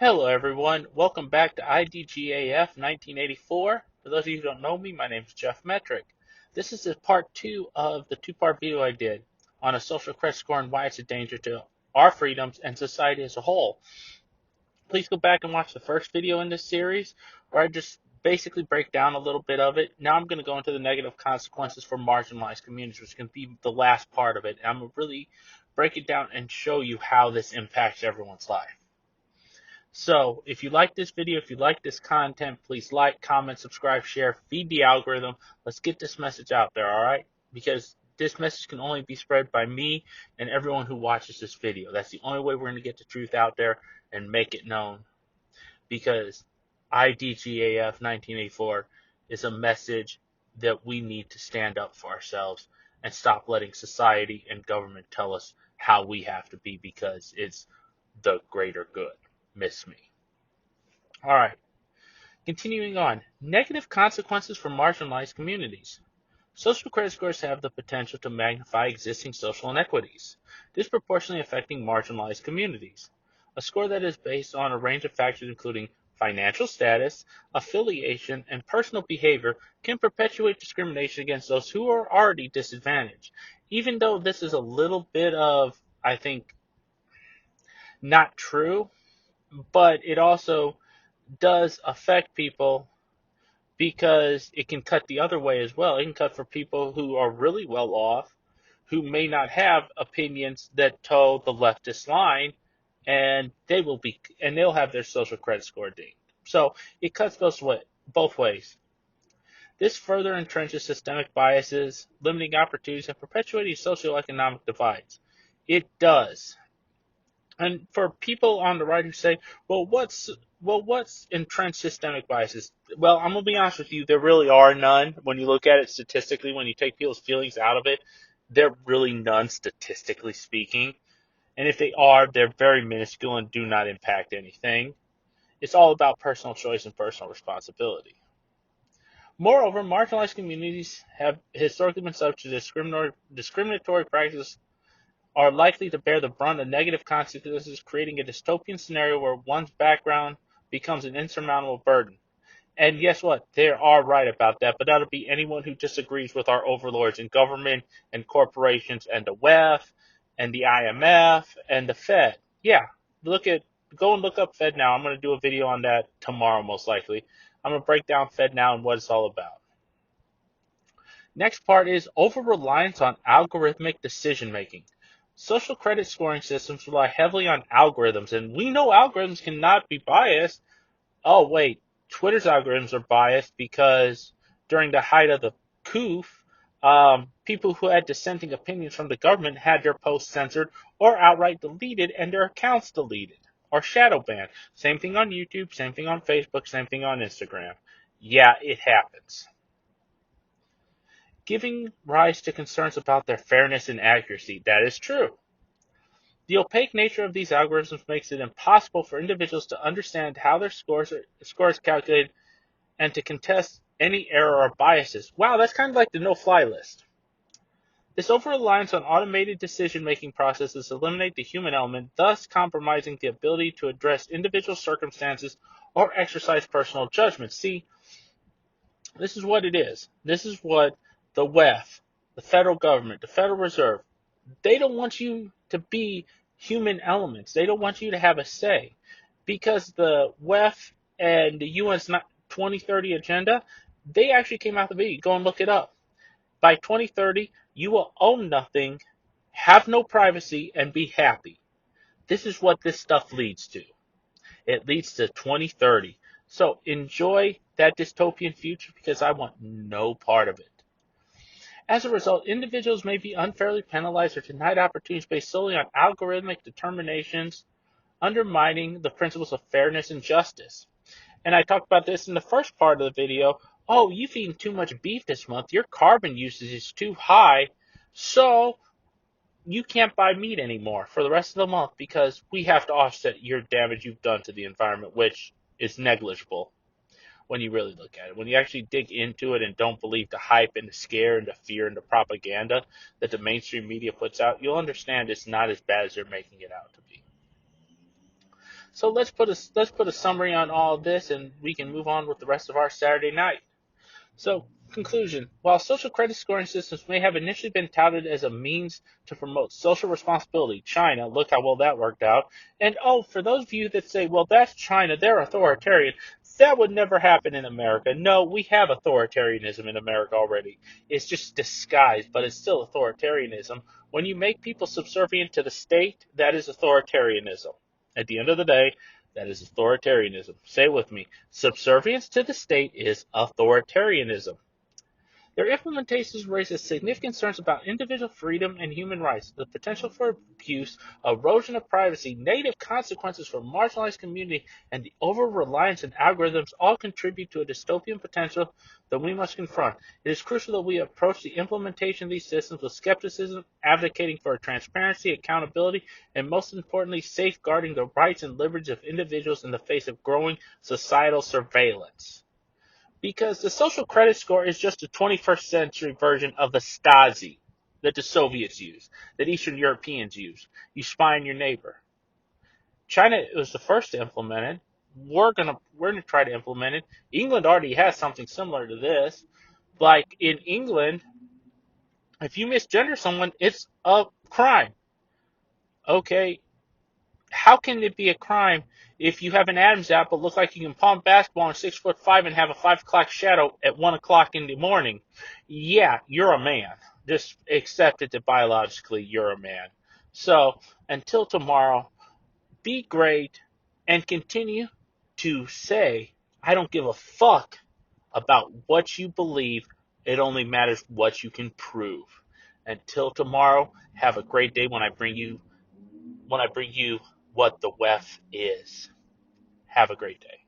Hello everyone, welcome back to IDGAF 1984. For those of you who don't know me, my name is Jeff Metric. This is the part 2 of the two-part video I did on a social credit score and why it's a danger to our freedoms and society as a whole. Please go back and watch the first video in this series where I just basically break down a little bit of it. Now I'm going to go into the negative consequences for marginalized communities, which is going to be the last part of it. And I'm going to really break it down and show you how this impacts everyone's life. So, if you like this video, if you like this content, please like, comment, subscribe, share, feed the algorithm. Let's get this message out there, all right? Because this message can only be spread by me and everyone who watches this video. That's the only way we're going to get the truth out there and make it known. Because IDGAF 1984 is a message that we need to stand up for ourselves and stop letting society and government tell us how we have to be because it's the greater good. Miss me. All right. Continuing on. Negative consequences for marginalized communities. Social credit scores have the potential to magnify existing social inequities, disproportionately affecting marginalized communities. A score that is based on a range of factors including financial status, affiliation, and personal behavior can perpetuate discrimination against those who are already disadvantaged. Even though this is a little bit of, I think, not true, but it also does affect people because it can cut the other way as well. It can cut for people who are really well off, who may not have opinions that toe the leftist line, and they'll have their social credit score dinged. So it cuts both ways. This further entrenches systemic biases, limiting opportunities, and perpetuating socioeconomic divides. It does. And for people on the right who say, what's entrenched systemic biases? Well, I'm gonna be honest with you, there really are none. When you look at it statistically, when you take people's feelings out of it, there are really none statistically speaking. And if they are, they're very minuscule and do not impact anything. It's all about personal choice and personal responsibility. Moreover, marginalized communities have historically been subject to discriminatory practices are likely to bear the brunt of negative consequences, creating a dystopian scenario where one's background becomes an insurmountable burden. And guess what? They are right about that, but that'll be anyone who disagrees with our overlords in government and corporations and the WEF and the IMF and the Fed. Yeah, go and look up Fed Now. I'm going to do a video on that tomorrow, most likely. I'm going to break down Fed Now and what it's all about. Next part is over-reliance on algorithmic decision-making. Social credit scoring systems rely heavily on algorithms, and we know algorithms cannot be biased. Oh, wait, Twitter's algorithms are biased because during the height of the coup, people who had dissenting opinions from the government had their posts censored or outright deleted and their accounts deleted or shadow banned. Same thing on YouTube, same thing on Facebook, same thing on Instagram. Yeah, it happens, giving rise to concerns about their fairness and accuracy. That is true. The opaque nature of these algorithms makes it impossible for individuals to understand how their score is calculated and to contest any error or biases. Wow, that's kind of like the no-fly list. This over-reliance on automated decision-making processes eliminate the human element, thus compromising the ability to address individual circumstances or exercise personal judgment. See, this is what it is. This is what the WEF, the federal government, the Federal Reserve, they don't want you to be human elements. They don't want you to have a say. Because the WEF and the UN's 2030 agenda, they actually came out the video. Go and look it up. By 2030, you will own nothing, have no privacy, and be happy. This is what this stuff leads to. It leads to 2030. So enjoy that dystopian future because I want no part of it. As a result, individuals may be unfairly penalized or denied opportunities based solely on algorithmic determinations, undermining the principles of fairness and justice. And I talked about this in the first part of the video. Oh, you've eaten too much beef this month. Your carbon usage is too high. So you can't buy meat anymore for the rest of the month because we have to offset your damage you've done to the environment, which is negligible when you really look at it. When you actually dig into it and don't believe the hype and the scare and the fear and the propaganda that the mainstream media puts out, you'll understand it's not as bad as they're making it out to be. So let's put a summary on all of this, and we can move on with the rest of our Saturday night. So, conclusion. While social credit scoring systems may have initially been touted as a means to promote social responsibility, China, look how well that worked out. And oh, for those of you that say, well, that's China, they're authoritarian, that would never happen in America. No, we have authoritarianism in America already. It's just disguised, but it's still authoritarianism. When you make people subservient to the state, that is authoritarianism. At the end of the day, that is authoritarianism. Say it with me. Subservience to the state is authoritarianism. Their implementations raises significant concerns about individual freedom and human rights, the potential for abuse, erosion of privacy, negative consequences for marginalized community, and the over-reliance on algorithms all contribute to a dystopian potential that we must confront. It is crucial that we approach the implementation of these systems with skepticism, advocating for transparency, accountability, and most importantly, safeguarding the rights and liberties of individuals in the face of growing societal surveillance. Because the social credit score is just a 21st century version of the Stasi that the Soviets used, that Eastern Europeans use. You spy on your neighbor. China was the first to implement it. We're gonna try to implement it. England already has something similar to this. Like in England, if you misgender someone, it's a crime. Okay, how can it be a crime if you have an Adam's apple, look like you can palm basketball and 6'5" and have a 5 o'clock shadow at 1 o'clock in the morning? Yeah, you're a man. Just accept it that biologically you're a man. So until tomorrow, be great and continue to say, I don't give a fuck about what you believe. It only matters what you can prove. Until tomorrow, have a great day when I bring you what the WEF is. Have a great day.